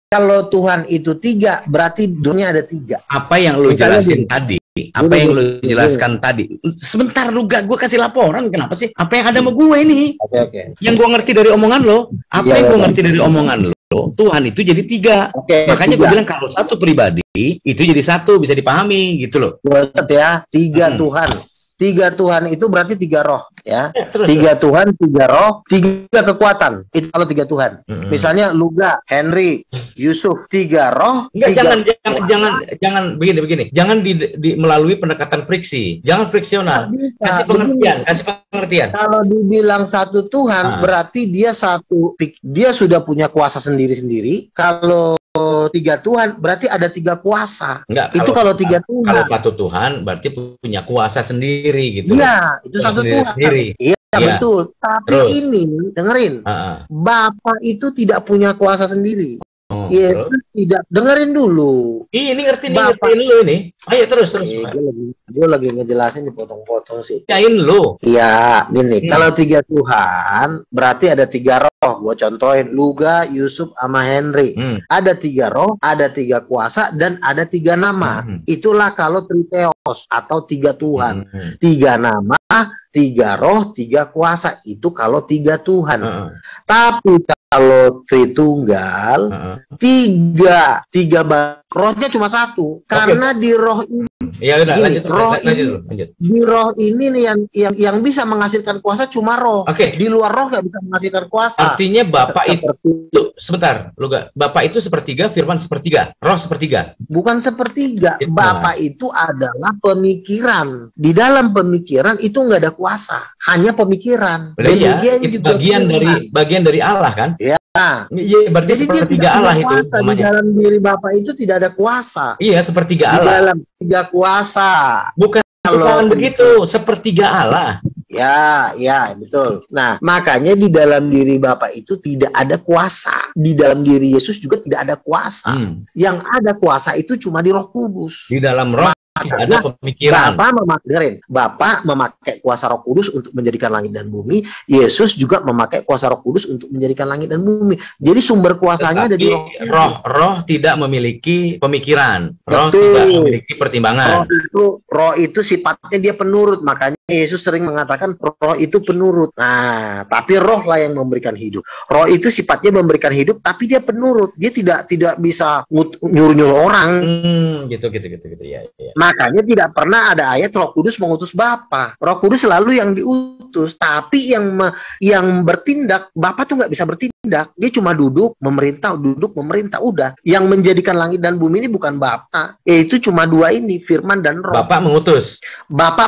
kalau Tuhan itu tiga, berarti dunia ada tiga. Apa yang lu Misalnya jelasin gini. tadi? Apa yang lu jelaskan tadi? Sebentar lu gak, gue kasih laporan. Kenapa sih? Apa yang ada sama gue ini? Oke. Yang gue ngerti dari omongan lo, apa Iya, yang gue iya. ngerti dari omongan lo, Tuhan itu jadi tiga. Oke, Makanya gue tiga. bilang kalau satu pribadi itu jadi satu, bisa dipahami gitu loh. Buat ya, tiga Hmm. Tuhan. Tiga Tuhan itu berarti tiga roh, ya. Ya, terus, Tiga Tuhan, tiga roh, tiga kekuatan. Itu kalau tiga Tuhan. Mm-mm. Misalnya Luga, Henry, Yusuf, tiga roh, Enggak, tiga jangan begini. Jangan melalui pendekatan friksi. Jangan friksional. Bisa. Kasih pengertian. Kalau dibilang satu Tuhan, Ah. berarti dia dia sudah punya kuasa sendiri-sendiri. Kalau tiga Tuhan, berarti ada tiga kuasa. Enggak, Itu kalau tiga Tuhan. Kalau satu Tuhan berarti punya kuasa sendiri gitu. Iya, itu satu Tuhan. Iya, Iya. betul. Tapi Terus? ini, dengerin. Bapa itu tidak punya kuasa sendiri. Yesus tidak, dengerin dulu. Ini ngertiin Bapak. lu ini. Ayo terus. Gue lagi ngejelasin dipotong-potong sih. Cain lu. Iya, gini. Hmm. Kalau tiga Tuhan, berarti ada tiga roh. Gue contohin Luga, Yusuf, sama Henry. Ada tiga roh, ada tiga kuasa, dan ada tiga nama. Itulah kalau Triteos atau tiga Tuhan. Tiga nama, tiga roh, tiga kuasa. Itu kalau tiga Tuhan. Tapi kalau Tritunggal, tiga rohnya cuma satu. Karena di roh ini, Ya udah, gini, lanjut. di roh ini nih yang bisa menghasilkan kuasa cuma roh. Oke. Di luar roh nggak bisa menghasilkan kuasa. Artinya Bapak Seperti itu sebentar, lu gak. Bapak itu sepertiga, Firman sepertiga, Roh sepertiga. bukan sepertiga. Itu. Bapak itu adalah pemikiran. Di dalam pemikiran itu nggak ada kuasa, hanya pemikiran. Iya, Demikian itu juga bagian dari Allah kan? Ya. Iya, berarti Jadi dia sepertiga tidak Allah ada itu kuasa. Di namanya. dalam diri Bapak itu tidak ada kuasa. Iya, sepertiga Di Allah. dalam tiga kuasa. Bukan begitu, sepertiga Allah. Ya, betul. Nah, makanya di dalam diri Bapak itu tidak ada kuasa. Di dalam diri Yesus juga tidak ada kuasa. Yang ada kuasa itu cuma di Roh Kudus. Di dalam roh tidak ada pemikiran. Bapak memakai kuasa Roh Kudus untuk menjadikan langit dan bumi. Yesus juga memakai kuasa Roh Kudus untuk menjadikan langit dan bumi. Jadi sumber kuasanya ada di Roh Kudus. Roh tidak memiliki pemikiran. Roh Betul. tidak memiliki pertimbangan. Roh itu sifatnya dia penurut. Makanya Yesus sering mengatakan roh itu penurut. Nah, tapi roh lah yang memberikan hidup. Roh itu sifatnya memberikan hidup, tapi dia penurut. Dia tidak bisa nyuruh-nyuruh orang. Gitu ya. Makanya tidak pernah ada ayat Roh Kudus mengutus Bapa. Roh Kudus selalu yang diutus, tapi yang bertindak, Bapa tuh nggak bisa bertindak. Dia cuma duduk memerintah, udah. Yang menjadikan langit dan bumi ini bukan Bapa, yaitu cuma dua ini, Firman dan Roh. Bapak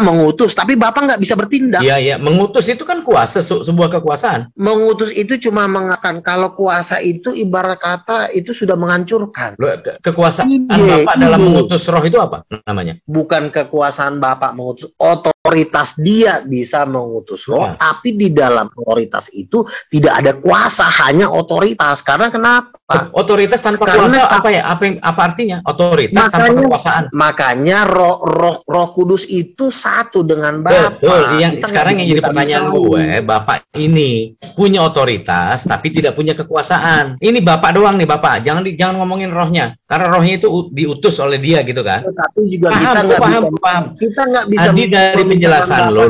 mengutus, tapi Bapak nggak bisa bertindak. Iya. Mengutus itu kan kuasa, sebuah kekuasaan. Mengutus itu cuma mengatakan, kalau kuasa itu ibarat kata itu sudah menghancurkan. Kekuasaan Bapak dalam mengutus roh itu apa namanya? Bukan kekuasaan Bapak mengutus, otoritas dia bisa mengutus roh, tapi di dalam otoritas itu tidak ada kuasa, hanya otoritas. Karena kenapa? Otoritas tanpa kuasa apa ya? Apa artinya? Otoritas tanpa kekuasaan. Makanya roh Kudus itu satu dengan Bapa. Betul. Sekarang yang jadi pertanyaan gue, Bapak ini punya otoritas tapi tidak punya kekuasaan. Ini Bapak doang nih, Bapak. Jangan ngomongin rohnya. Karena rohnya itu diutus oleh dia gitu kan. Tapi juga paham. Kita nggak bisa. Tadi dari penjelasan lo,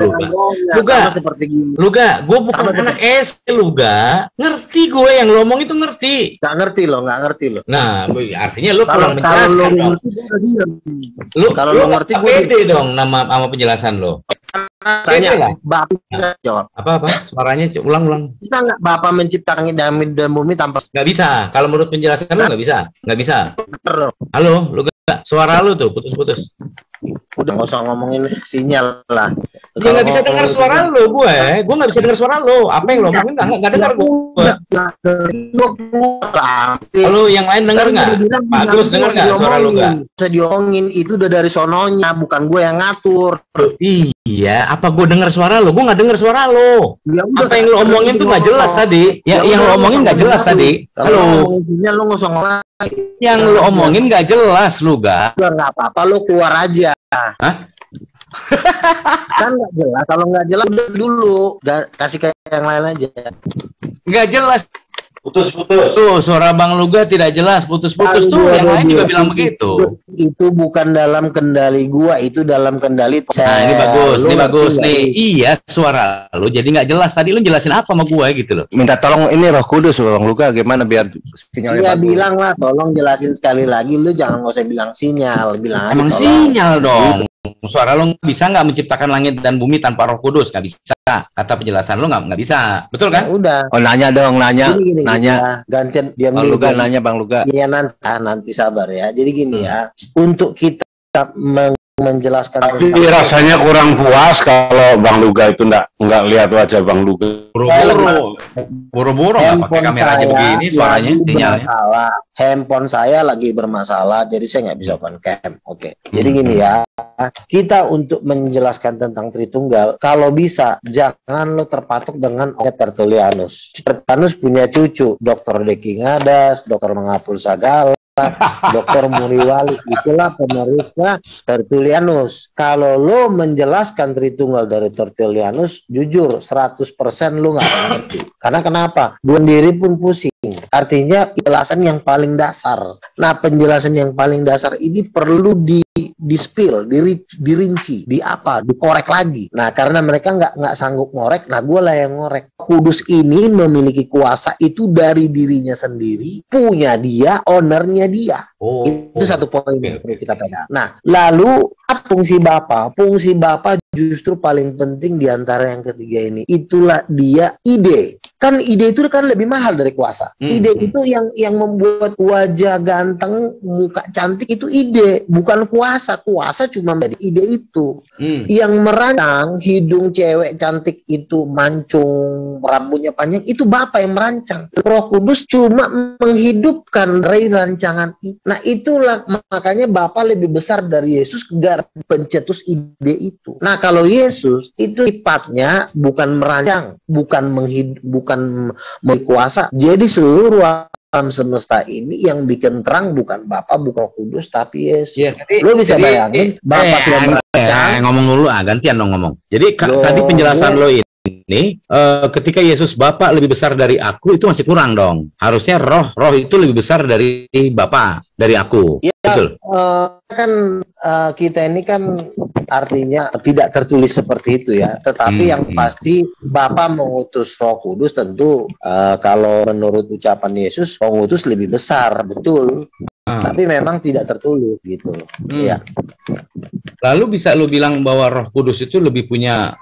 Luga. Luga, gue bukan anak SD, Luga. Ngerti gue yang lo ngomong itu ngerti. Nggak ngerti lo. Nah, artinya lo kurang menjelaskan dong. Kalau lo ngerti, gue pede dong sama penjelasan lo. Tanya, Bapak jawab. Apa? Suaranya ulang. Bisa nggak Bapak menciptakan langit dan bumi tanpa? Nggak bisa. Kalau menurut penjelasan lo nggak bisa. Halo, Luga. Suara lu tuh putus-putus. Udah nggak usah ngomongin sinyal lah. Gue nggak bisa dengar suara lu, gue nggak bisa dengar suara lu. Apa yang lo ngomongin nggak dengar gue. Lalu yang lain dengar nggak? Pak Agus dengar nggak suara lu nggak? Bisa diomongin itu udah dari sononya, bukan gue yang ngatur. Iya, apa gue dengar suara lu? Gue nggak dengar suara lu. Apa yang lo omongin tuh nggak jelas tadi. Yang lo omongin nggak jelas tadi. Halo. Lu nggak usah ngomong. Yang lo omongin nggak jelas, lu nggak apa-apa, lo keluar aja. Hah? Kan nggak jelas. Kalau nggak jelas udah dulu, kasih kayak yang lain aja. Nggak jelas. Putus-putus. Tuh, suara Bang Luga tidak jelas, putus-putus tuh. Yang lain juga bilang begitu. Itu bukan dalam kendali gua, itu dalam kendali. Nah, ini bagus nih. Iya, suara lu jadi nggak jelas. Tadi lu jelasin apa sama gua gitu loh. Minta tolong ini Roh Kudus Bang Luga, gimana biar sinyalnya bagus. Bilang lah, tolong jelasin sekali lagi. Lu jangan nggak usah bilang sinyal, bilang Emang aja sinyal dong. Suara lu bisa nggak menciptakan langit dan bumi tanpa Roh Kudus? Nggak bisa. Kata penjelasan lu nggak bisa. Betul kan? Ya, udah. Oh, nanya dong, nanya. Gini, nanya. Gantian diam Bang dulu. Luga nanya Bang Luga. Iya nanti sabar ya. Jadi gini ya, untuk kita menjelaskan. Tapi rasanya kurang puas kalau Bang Luga itu nggak lihat wajah Bang Luga. Buru-buru nggak pakai kamera aja begini suaranya, sinyalnya. Handphone saya lagi bermasalah, jadi saya nggak bisa open cam. Oke. Jadi gini ya, kita untuk menjelaskan tentang Tritunggal, kalau bisa jangan lo terpatok dengan Tertullianus. Tertullianus punya cucu, Dr. Deki Ngadas, Dr. Mengapul Sagala, Dr. Muriwali, itulah penerusnya Tertullianus. Kalau lo menjelaskan Tritunggal dari Tertullianus, jujur 100% lo nggak ngerti. Karena kenapa? Gue sendiri pun pusing. Artinya penjelasan yang paling dasar. Nah, penjelasan yang paling dasar ini perlu di-spill, dirinci, dikorek lagi. Nah, karena mereka nggak sanggup ngorek, nah gue lah yang ngorek. Kudus ini memiliki kuasa itu dari dirinya sendiri, punya dia, ownernya dia. Itu satu poin yang perlu kita pegang. Nah, lalu fungsi Bapa? Fungsi Bapa justru paling penting di antara yang ketiga ini. Itulah dia ide. Kan ide itu kan lebih mahal dari kuasa. Ide itu yang membuat wajah ganteng, muka cantik itu ide, bukan kuasa. Kuasa cuma dari ide itu. Yang merancang hidung cewek cantik itu mancung, rambutnya panjang, itu Bapa yang merancang. Roh Kudus cuma menghidupkan rancangan itu. Nah, itulah makanya Bapa lebih besar dari Yesus, pencetus ide itu. Nah, kalau Yesus itu sifatnya bukan merancang, bukan kuasa. Jadi seluruh alam semesta ini yang bikin terang bukan Bapa, bukan Roh Kudus, tapi Yesus. Ya, lo bisa bayangin Bapa sudah merancang. Ngomong dulu, gantian dong ngomong. Jadi tadi penjelasan lo ini, ketika Yesus Bapa lebih besar dari aku, itu masih kurang dong. Harusnya roh itu lebih besar dari Bapa, dari aku. Ya, betul. Kita ini kan artinya tidak tertulis seperti itu ya. Tetapi yang pasti Bapa mengutus Roh Kudus tentu kalau menurut ucapan Yesus, Roh Kudus lebih besar, betul. Tapi memang tidak tertulis gitu. Ya. Lalu bisa lu bilang bahwa Roh Kudus itu lebih punya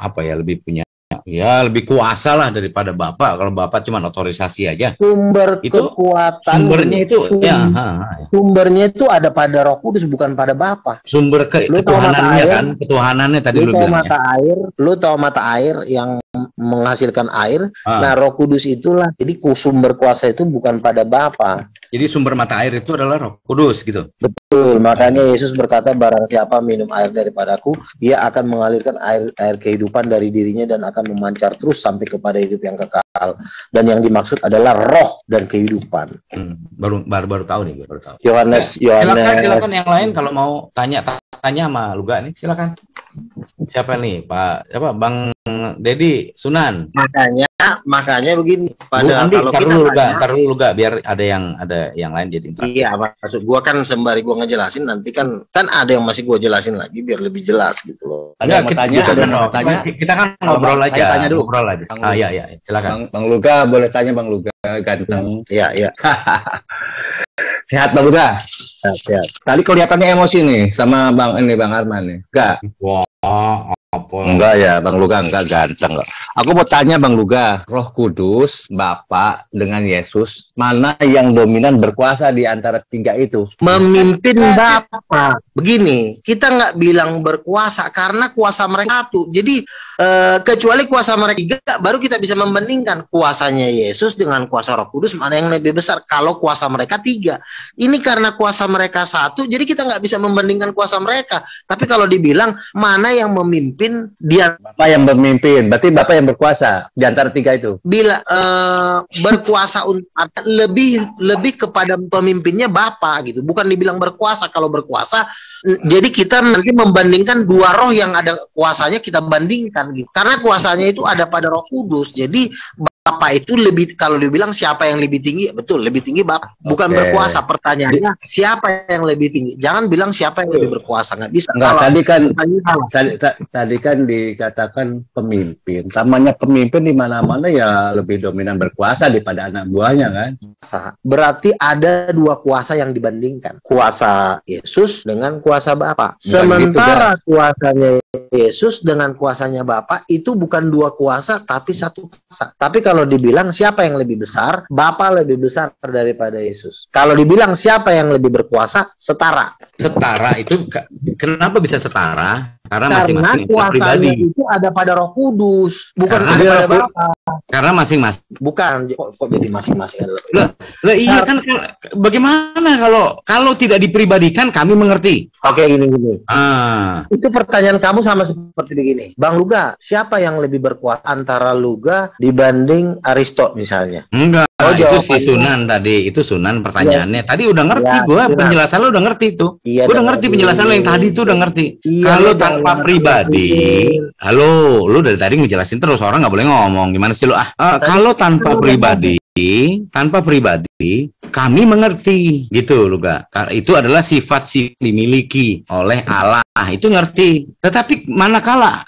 lebih kuasa lah daripada Bapak. Kalau Bapak cuma otorisasi aja. Sumbernya itu ada pada Roh Kudus, bukan pada Bapa. Sumber ketuhanannya kan, ketuhanannya tadi lu bilang. Lu tahu mata air yang menghasilkan air. Nah, Roh Kudus itulah. Jadi sumber kuasa itu bukan pada Bapa. Jadi sumber mata air itu adalah Roh Kudus gitu. Betul. Makanya Yesus berkata, barang siapa minum air daripadaku, dia akan mengalirkan air kehidupan dari dirinya dan akan memancar terus sampai kepada hidup yang kekal. Dan yang dimaksud adalah roh dan kehidupan. Baru tahu nih, baru tahu. Yohanes. Silakan yang lain kalau mau tanya sama Luga nih, silakan. Siapa nih, Pak? Bang Dedi Sunan. Makanya begini. Taruh Luga biar ada yang lain jadi interaktif. Iya, maksud gua kan sembari gua ngejelasin, nanti kan ada yang masih gua jelasin lagi biar lebih jelas gitu loh. Kita kan ngobrol aja. Tanya dulu. Ngobrol aja. Iya, silakan. Bang Luga boleh tanya, Bang Luga ganteng. Iya. Sehat Bang Luga? Sehat. Tadi kelihatannya emosi nih sama Bang Arman nih. Enggak. Enggak ya, Bang Luga enggak ganteng kok. Aku mau tanya Bang Luga, Roh Kudus, Bapa dengan Yesus, mana yang dominan berkuasa di antara tiga itu? Memimpin Bapa. Begini, kita nggak bilang berkuasa karena kuasa mereka satu. Jadi kecuali kuasa mereka tiga, baru kita bisa membandingkan kuasanya Yesus dengan kuasa Roh Kudus, mana yang lebih besar. Kalau kuasa mereka tiga, ini karena kuasa mereka satu, jadi kita nggak bisa membandingkan kuasa mereka. Tapi kalau dibilang mana yang memimpin, dia Bapak yang memimpin, berarti Bapak yang berkuasa di antara tiga itu. Bila berkuasa lebih kepada pemimpinnya Bapa gitu, bukan dibilang berkuasa. Kalau berkuasa, jadi kita nanti membandingkan dua roh yang ada kuasanya, kita bandingkan gitu. Karena kuasanya itu ada pada Roh Kudus. Jadi Bapa itu lebih, kalau dibilang siapa yang lebih tinggi, betul lebih tinggi Bapak. Bukan berkuasa. Pertanyaannya siapa yang lebih tinggi. Jangan bilang siapa yang lebih berkuasa, nggak bisa. Enggak, tadi kan dikatakan pemimpin. Namanya pemimpin di mana-mana ya lebih dominan berkuasa daripada anak buahnya kan. Berarti ada dua kuasa yang dibandingkan. Kuasa Yesus dengan kuasa Bapa. Sementara kuasanya Yesus dengan kuasanya Bapa itu bukan dua kuasa tapi satu kuasa. Tapi kalau dibilang siapa yang lebih besar, Bapa lebih besar daripada Yesus. Kalau dibilang siapa yang lebih berkuasa, setara. Setara itu kenapa bisa setara? Karena masing-masing pribadi itu ada pada Roh Kudus, bukan ada pada Bapa. Karena masing-masing. Bukan, kok jadi masing-masing adalah. Lah iya kan, bagaimana kalau tidak dipribadikan kami mengerti. Oke, gini. Itu pertanyaan kamu sama seperti begini. Bang Luga, siapa yang lebih berkuasa antara Luga dibanding Aristo misalnya? Enggak. Itu si Sunan tadi, itu Sunan pertanyaannya. Tadi udah ngerti gue, penjelasan lo udah ngerti itu. Gue udah ngerti penjelasan lo yang tadi itu udah ngerti. Kalau tanpa pribadi, halo, lu dari tadi ngejelasin terus, orang nggak boleh ngomong. Gimana sih lu? Kalau tanpa pribadi, kami mengerti, gitu lu gak? Itu adalah sifat dimiliki oleh Allah, itu ngerti. Tetapi manakala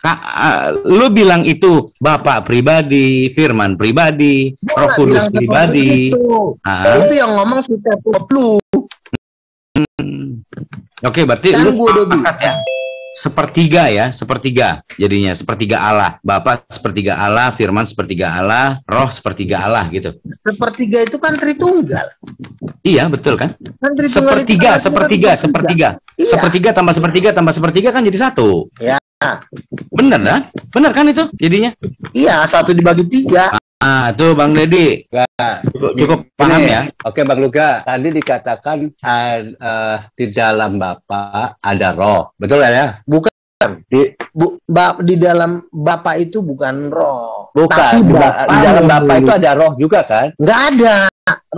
lu bilang itu Bapak pribadi, Firman pribadi, Roh Kudus pribadi, itu yang ngomong setiap lu. Oke, berarti lu sepakat ya? Sepertiga jadinya, sepertiga Allah. Bapak sepertiga Allah, Firman sepertiga Allah, Roh sepertiga Allah gitu. Sepertiga itu kan Tritunggal. Iya, betul kan? Sepertiga. Iya. Sepertiga tambah sepertiga kan jadi satu. Ya. Bener kan itu jadinya? Iya, satu dibagi tiga. Tuh Bang Deddy. Cukup paham ya? Oke Bang Luga, tadi dikatakan di dalam Bapa ada roh. Betul ya? Bukan. Di dalam Bapa itu bukan roh. Bukan. Di dalam Bapa itu ada roh juga kan? Nggak ada.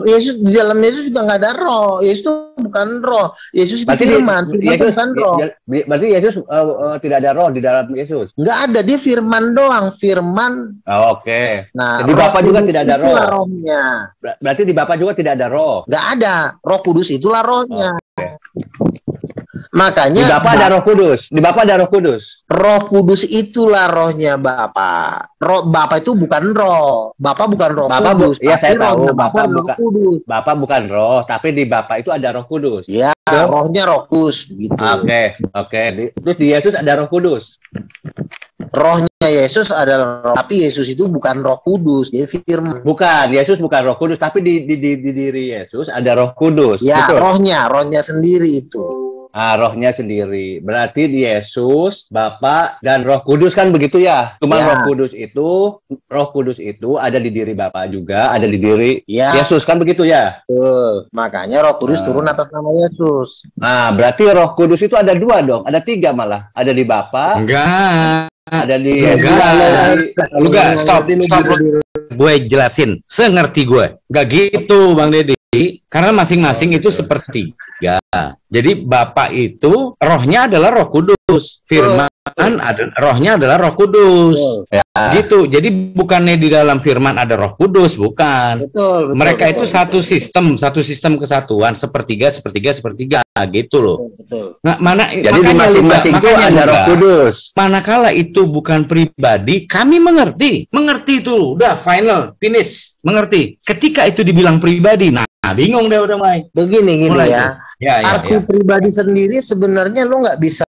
Yesus, di dalam Yesus juga nggak ada roh. Yesus itu bukan roh. Yesus itu firman. Yesus bukan roh. Berarti Yesus tidak ada roh di dalam Yesus? Nggak ada, dia firman doang. Firman. Oke. Nah, di Bapa juga tidak ada roh. Rohnya. Berarti di Bapa juga tidak ada roh? Nggak ada. Roh Kudus itulah rohnya. Makanya di Bapa ada Roh Kudus. Di Bapa ada Roh Kudus. Roh Kudus itulah rohnya Bapa. Bapa itu bukan roh. Bapa bukan Roh Kudus. Iya, saya tahu Bapa bukan. Kudus. Bapa bukan roh, tapi di Bapa itu ada Roh Kudus. Iya, rohnya Roh Kudus gitu. Oke. Terus di Yesus ada Roh Kudus. Rohnya Yesus adalah roh, tapi Yesus itu bukan Roh Kudus, dia firman. Bukan, Yesus bukan Roh Kudus, tapi di diri Yesus ada Roh Kudus. Ya, betul? rohnya sendiri itu. Rohnya sendiri. Berarti di Yesus, Bapa dan Roh Kudus kan begitu ya. Cuma Roh Kudus itu ada di diri Bapa juga, ada di diri Yesus kan begitu ya. Makanya Roh Kudus turun atas nama Yesus. Nah, berarti Roh Kudus itu ada dua dong, ada tiga malah. Ada di Bapa. Enggak. Ada di stop. Gue jelasin, sengerti gue. Enggak gitu, Bang Deddy. Karena masing-masing itu sepertiga. Jadi Bapa itu rohnya adalah Roh Kudus, Firman rohnya adalah Roh Kudus. Gitu. Jadi bukannya di dalam Firman ada Roh Kudus, bukan. Betul, mereka itu satu sistem kesatuan, sepertiga gitu loh. Betul. Nah, jadi di masing-masing itu ada Roh Kudus. Manakala itu bukan pribadi, kami mengerti itu udah final, finish, mengerti. Ketika itu dibilang pribadi, nah bingung deh udah Mai. Begini ya. Arti ya. pribadi sendiri sebenarnya lo nggak bisa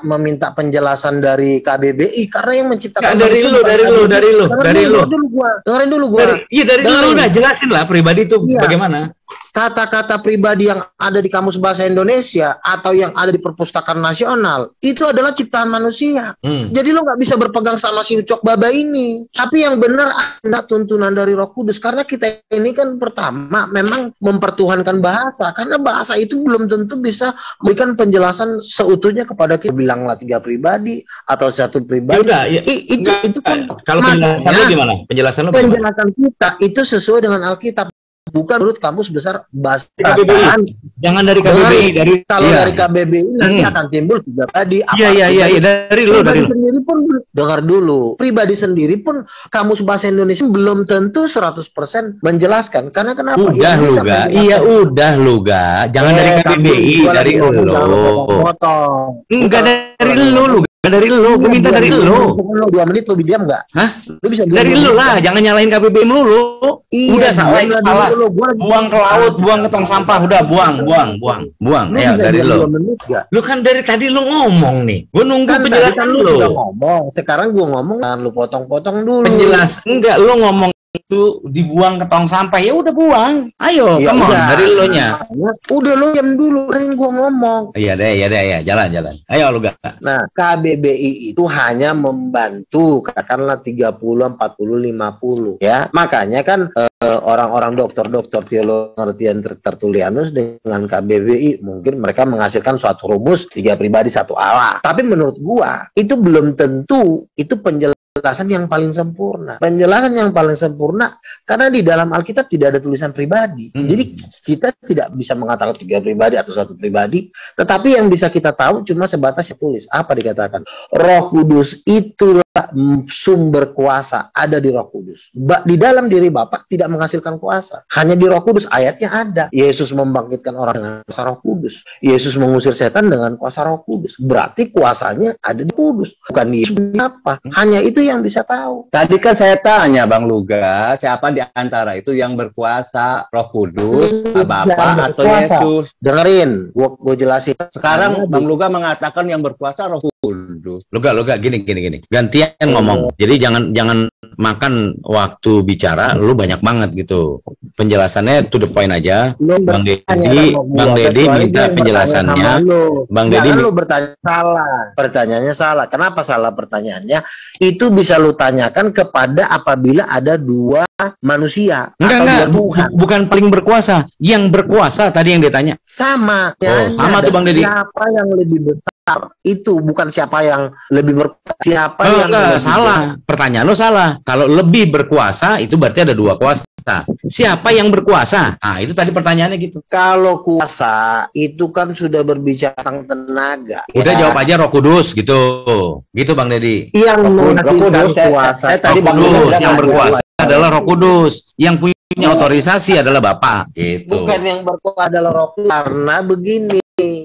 meminta penjelasan dari KBBI karena yang menciptakan dari lu. Dengerin dulu gua. Dari lu udah jelasin lah pribadi itu bagaimana. Kata-kata pribadi yang ada di Kamus Bahasa Indonesia atau yang ada di Perpustakaan Nasional itu adalah ciptaan manusia. Jadi lo nggak bisa berpegang sama si Ucok Baba ini. Tapi yang benar ada tuntunan dari Roh Kudus karena kita ini kan pertama memang mempertuhankan bahasa karena bahasa itu belum tentu bisa memberikan penjelasan seutuhnya kepada kita. Bilanglah tiga pribadi atau satu pribadi. Itu kan kalau penjelasan lo gimana? Penjelasan kita itu sesuai dengan Alkitab. bukan menurut Kamus Besar Bahasa KBBI. Jangan dari KBBI, kalau dari KBBI nanti akan timbul pribadi. Iya, dari lu sendiri pun dengar dulu. Pribadi sendiri pun Kamus Bahasa Indonesia belum tentu 100% menjelaskan. Karena kenapa? Udah lu ga. Iya udah lu ga. Jangan dari KBBI, dari lu. Enggak dari lu. Dari lu, gue minta dari lu. 2 menit lu diam nggak? Hah? Lu bisa dari lu lah, jangan nyalain KBBI melulu. Iya, udah salah. Buang ke laut, buang ke tong sampah, udah buang. Ya dari lu. Lu kan dari tadi lu ngomong nih. Gue nunggu kan penjelasan lu. Ngomong. Sekarang gue ngomong, jangan lu potong-potong dulu. Penjelas. Enggak, lu ngomong itu dibuang ke tong sampah, ya udah buang. Ayo, ya, come on, dari lu nya. Udah lu diam dulu, kan gua ngomong. Iya deh, jalan. Ayo lu gak. Nah, KBBI itu hanya membantu, katakanlah 30, 40, 50 ya. Makanya kan orang-orang dokter teologi pengertian Tertullianus dengan KBBI mungkin mereka menghasilkan suatu rumus 3 pribadi 1 Allah. Tapi menurut gua itu belum tentu itu penjelasan yang paling sempurna. Penjelasan yang paling sempurna karena di dalam Alkitab tidak ada tulisan pribadi. Jadi kita tidak bisa mengatakan 3 pribadi atau 1 pribadi, tetapi yang bisa kita tahu cuma sebatas tulis. Apa dikatakan? Roh Kudus itulah sumber kuasa, ada di Roh Kudus. Di dalam diri Bapa tidak menghasilkan kuasa. Hanya di Roh Kudus ayatnya ada. Yesus membangkitkan orang dengan kuasa Roh Kudus. Yesus mengusir setan dengan kuasa Roh Kudus. Berarti kuasanya ada di Kudus. Bukan di Yesus apa. Hanya itu yang bisa tahu. Tadi kan saya tanya Bang Luga, siapa di antara itu yang berkuasa? Roh Kudus, Bapa atau Yesus? Dengerin, gua jelasin. Sekarang Bang Luga mengatakan yang berkuasa Roh Kudus. Luga gini. Gantian ngomong. Jadi jangan makan waktu bicara lu banyak banget gitu. Penjelasannya to the point aja. Bang Dedi minta penjelasannya. Bang Dedi lu bertanya salah. Pertanyaannya salah. Kenapa salah pertanyaannya? Itu bisa lu tanyakan kepada apabila ada 2 manusia. Enggak, bukan paling berkuasa. Yang berkuasa tadi yang ditanya. Sama. Sama tuh Bang Dedi. Siapa yang lebih besar? Itu bukan siapa yang lebih berkuasa. Siapa yang lebih salah. Pertanyaan lo salah. Kalau lebih berkuasa itu berarti ada 2 kuasa. Siapa yang berkuasa? Nah, itu tadi pertanyaannya gitu. Kalau kuasa itu kan sudah berbicara tentang tenaga. Udah jawab aja Roh Kudus gitu. Gitu Bang Dedi. Yang Roh Kudus kuasa. Tadi Bang Kudus yang berkuasa adalah Roh Kudus. Yang punya otorisasi adalah Bapa. Gitu. Bukan yang berkuasa adalah Roh Kudus. Karena begini.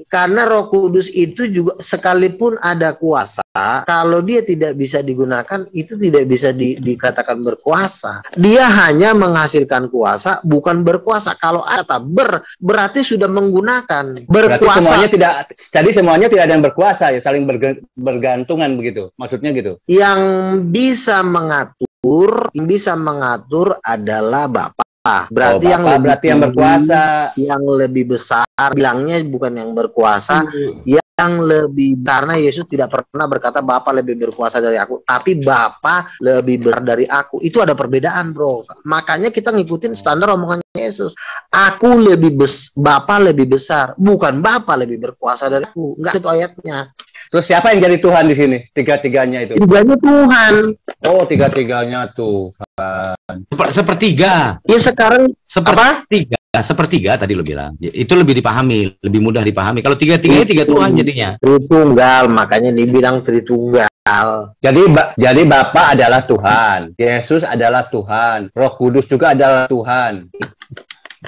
Karena Roh Kudus itu juga sekalipun ada kuasa, kalau dia tidak bisa digunakan, itu tidak bisa dikatakan berkuasa. Dia hanya menghasilkan kuasa, bukan berkuasa. Kalau ada berarti sudah menggunakan. Berkuasa. Jadi semuanya tidak ada yang berkuasa, ya saling bergantungan begitu. Maksudnya gitu. Yang bisa mengatur adalah Bapa. Berarti yang berkuasa, yang lebih besar, bilangnya bukan yang berkuasa, yang lebih, karena Yesus tidak pernah berkata Bapa lebih berkuasa dari aku, tapi Bapa lebih besar dari aku. Itu ada perbedaan, bro. Makanya kita ngikutin standar omongan Yesus. Bapa lebih besar, bukan Bapa lebih berkuasa dari aku. Enggak, itu ayatnya. Terus siapa yang jadi Tuhan di sini? Tiga-tiganya itu. Tiganya Tuhan. Oh, tiga-tiganya Tuhan. Sepertiga. Ya sekarang sepertiga tadi lo bilang. Itu lebih dipahami, lebih mudah dipahami. Kalau tiga-tiganya 3 Tuhan jadinya. Tritunggal, makanya dibilang Tritunggal. Jadi Bapa adalah Tuhan, Yesus adalah Tuhan, Roh Kudus juga adalah Tuhan.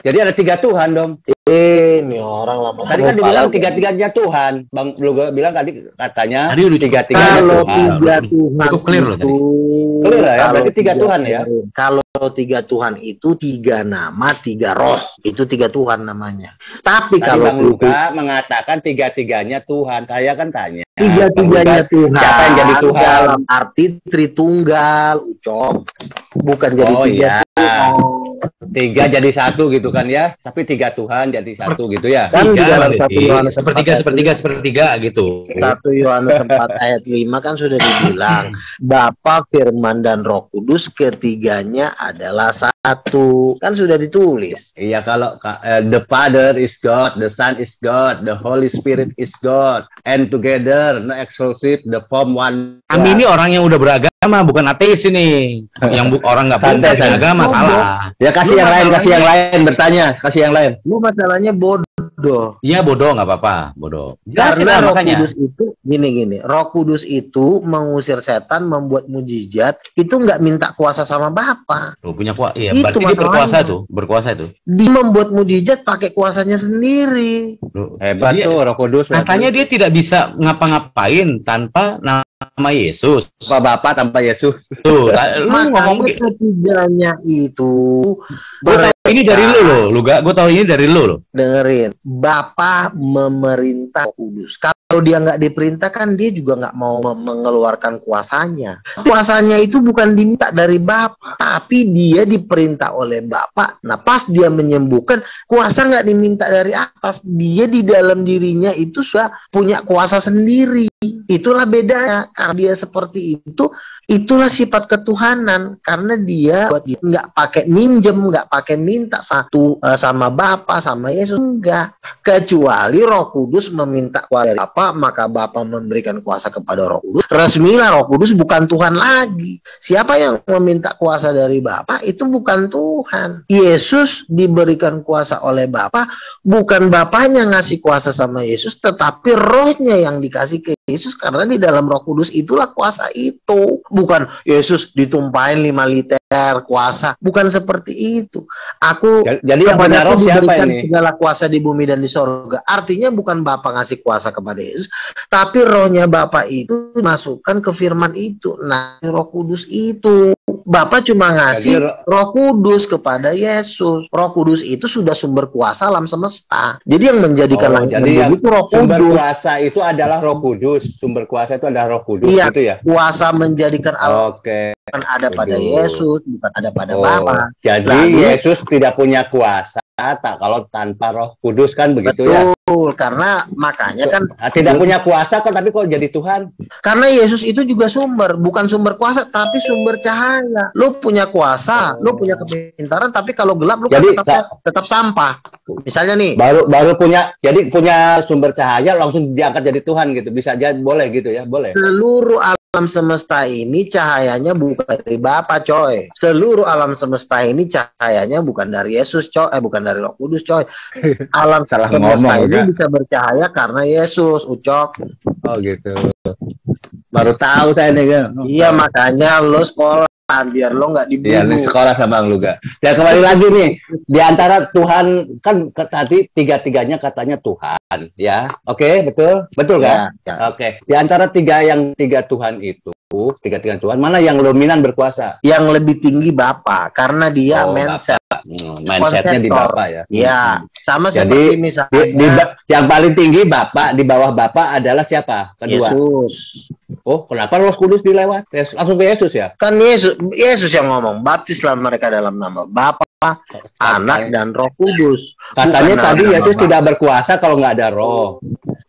Jadi ada 3 Tuhan dong. Ini orang lama. Tadi kan dibilang 3-3-nya Tuhan. Bang lu bilang katanya 3-3-nya Tuhan. 3 Tuhan cukup clear loh tadi. Clear ya, berarti 3 Tuhan ya. Kalau 3 Tuhan itu 3 nama, 3 roh. Itu 3 Tuhan namanya. Tapi tadi kalau Bang Luka mengatakan 3-3-nya Tuhan, saya kan tanya. 3-3-nya Tuhan. Siapa yang jadi Tuhan? Dalam arti Tritunggal, Ucok. Bukan jadi 3 Tuhan. 3 jadi 1 gitu kan ya, tapi 3 Tuhan jadi 1 gitu ya. Kan di dalam 1 Yohanes sepertiga gitu. 1 Yohanes 4 ayat 5 kan sudah dibilang Bapa, Firman dan Roh Kudus ketiganya adalah satu. satu. Kan sudah ditulis. Iya, kalau the Father is God, the Son is God, the Holy Spirit is God, and together, no exclusive, the form one. Kami ini orang yang udah beragama, bukan ateis ini. Yang orang nggak Santai, punya agama salah. Ya kasih yang lain, kasih yang lain bertanya, kasih yang lain. Lu masalahnya bodoh. Iya bodoh, nggak apa-apa, bodoh. Karena Roh makanya. Kudus itu gini. Roh Kudus itu mengusir setan, membuat mujizat, itu nggak minta kuasa sama Bapa. Lu punya kuasa, iya. Itu Berarti dia masalahnya. berkuasa itu. Dia membuat mujizat pakai kuasanya sendiri. Hebat Dia- tuh Roh Kudus. Katanya dia tidak bisa ngapa-ngapain tanpa nama Yesus. Bapak tanpa Yesus. Tuh, lu ngomong Makanya begitu. ketiganya itu Gue tahu ini dari lu loh, gue tahu ini dari lu loh. dengerin, Bapa memerintah Roh Kudus. Kalau dia nggak diperintahkan, dia juga nggak mau mengeluarkan kuasanya. Kuasanya itu bukan diminta dari Bapa, tapi dia diperintah oleh Bapa. Nah, pas dia menyembuhkan, kuasa nggak diminta dari atas. Dia di dalam dirinya itu sudah punya kuasa sendiri. Itulah bedanya. Karena dia seperti itu, itulah sifat ketuhanan. Karena dia nggak pakai minjem, nggak pakai minta satu sama Bapa, sama Yesus, enggak. Kecuali Roh Kudus meminta kuasa dari Bapa, maka Bapa memberikan kuasa kepada Roh Kudus. Resmilah Roh Kudus bukan Tuhan lagi. Siapa yang meminta kuasa dari Bapa itu bukan Tuhan. Yesus diberikan kuasa oleh Bapa, bukan Bapanya ngasih kuasa sama Yesus, tetapi Rohnya yang dikasih ke Yesus, karena di dalam Roh Kudus itulah kuasa itu. Bukan Yesus ditumpahin 5 liter kuasa, bukan seperti itu. Jadi yang punya roh siapa diberikan ini? segala kuasa di bumi dan di sorga. Artinya bukan Bapa ngasih kuasa kepada Yesus, tapi rohnya Bapa itu masukkan ke firman itu. Nah, Roh Kudus itu Bapa cuma ngasih Jadi, Roh Kudus kepada Yesus. Roh Kudus itu sudah sumber kuasa alam semesta. Jadi yang menjadikan langit dan jadi bumi yang itu Roh sumber Kudus. kuasa itu adalah Roh Kudus. Sumber kuasa itu adalah Roh Kudus, Iya, gitu ya? kuasa menjadikan alam Oke. bukan ada pada Kudus. Yesus, bukan ada pada Oh, Bapa. jadi Lalu- Yesus tidak punya kuasa kalau tanpa Roh Kudus, kan begitu ya? Betul, karena makanya kan Tidak punya kuasa kok, tapi kok jadi Tuhan? karena Yesus itu juga sumber, bukan sumber kuasa, tapi sumber cahaya. Lu punya kuasa, lu punya kepintaran, tapi kalau gelap lu kan Jadi, tetap sampah. Misalnya nih, baru punya sumber cahaya langsung diangkat jadi Tuhan gitu. Bisa jadi, boleh gitu ya? Boleh. seluruh alam semesta ini cahayanya bukan dari Bapa, coy. Seluruh alam semesta ini cahayanya bukan dari Yesus, coy. Bukan dari Roh Kudus, coy. Alam Salah semesta ngomong, ini enggak? bisa bercahaya karena Yesus, Ucok. Oh gitu. Baru tahu saya nih, kan? Iya, makanya lo sekolah biar lo nggak Iya, dibunuh. nih sekolah sama Bang Luga. Dan kembali lagi nih, di antara Tuhan, kan tadi tiga-tiganya katanya Tuhan, ya. Oke, betul? Betul kan? Ya. Oke. Di antara tiga Tuhan itu, tiga Tuhan, mana yang dominan berkuasa? Yang lebih tinggi Bapa, karena dia Oh, mindset. Mindsetnya di Konseptor. Bapak ya. Ya, sama Jadi, seperti misalnya yang paling tinggi Bapak, di bawah Bapak adalah siapa? Kedua. Yesus. Oh, kenapa Roh Kudus dilewat? Langsung ke Yesus ya? Kan Yesus yang ngomong, baptislah mereka dalam nama Bapa, Anak, dan Roh Kudus. Katanya Bukan tadi nama Yesus Bapa. tidak berkuasa kalau nggak ada Roh.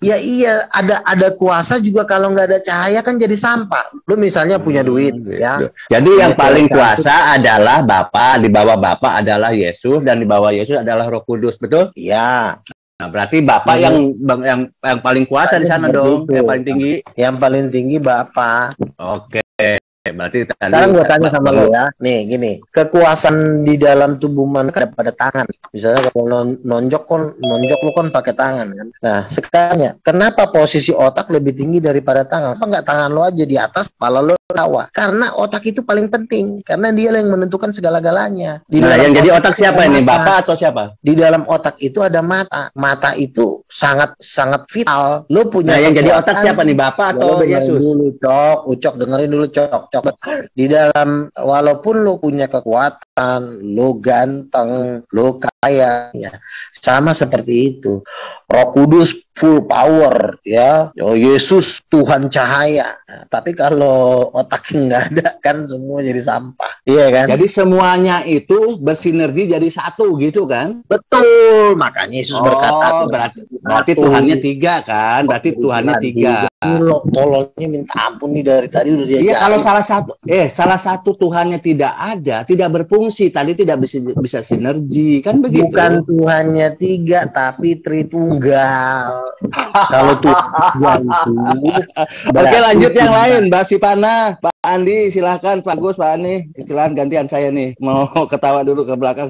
Ya iya, ada kuasa juga kalau nggak ada cahaya kan jadi sampah. Lu misalnya punya duit, ya. Jadi yang Punya paling cewek kuasa adalah Bapa, di bawah Bapa adalah Yesus, dan di bawah Yesus adalah Roh Kudus, betul? Iya. Nah, berarti Bapak yang paling kuasa di sana dong, Betul. yang paling tinggi. Yang paling tinggi Bapa. Oke, berarti tadi. Sekarang gue tanya sama lo ya, nih gini, kekuasaan di dalam tubuh manusia ada pada tangan. Misalnya kalau nonjok lu kan pakai tangan kan. Nah sekarang kenapa posisi otak lebih tinggi daripada tangan? Apa nggak tangan lo aja di atas, kepala lo bawah? Karena otak itu paling penting, karena dia yang menentukan segala-galanya. Nah, yang jadi otak siapa ini? Bapak atau siapa? Di dalam otak itu ada mata. Mata itu sangat vital. Lo punya Nah, yang jadi kekuatan. otak siapa nih? Bapak atau Lo dengerin Yesus? dulu, Ucok dengerin dulu, Cok. Di dalam, walaupun lo punya kekuatan, lo ganteng, lo kaya, ya sama seperti itu. Roh Kudus full power, ya. Oh, Yesus Tuhan cahaya. Nah, tapi kalau otaknya nggak ada, kan semua jadi sampah, iya kan? Jadi semuanya itu bersinergi jadi satu gitu kan? Betul, makanya Yesus berkata, berarti Tuhannya tiga kan? Berarti Tuhannya tiga. Lo tolongnya minta ampun nih dari tadi udah dia. Iya, kalau salah satu Tuhannya tidak ada, tidak berfungsi. fungsi, tadi tidak bisa sinergi, kan begitu. Bukan Tuhannya 3, tapi Tritunggal. Kalau Tuhan itu. Oke, lanjut yang lain, Mbak Sipana, Pak Andi, silahkan, Pak Gus, Pak Ani, silahkan gantian saya nih, mau ketawa dulu ke belakang.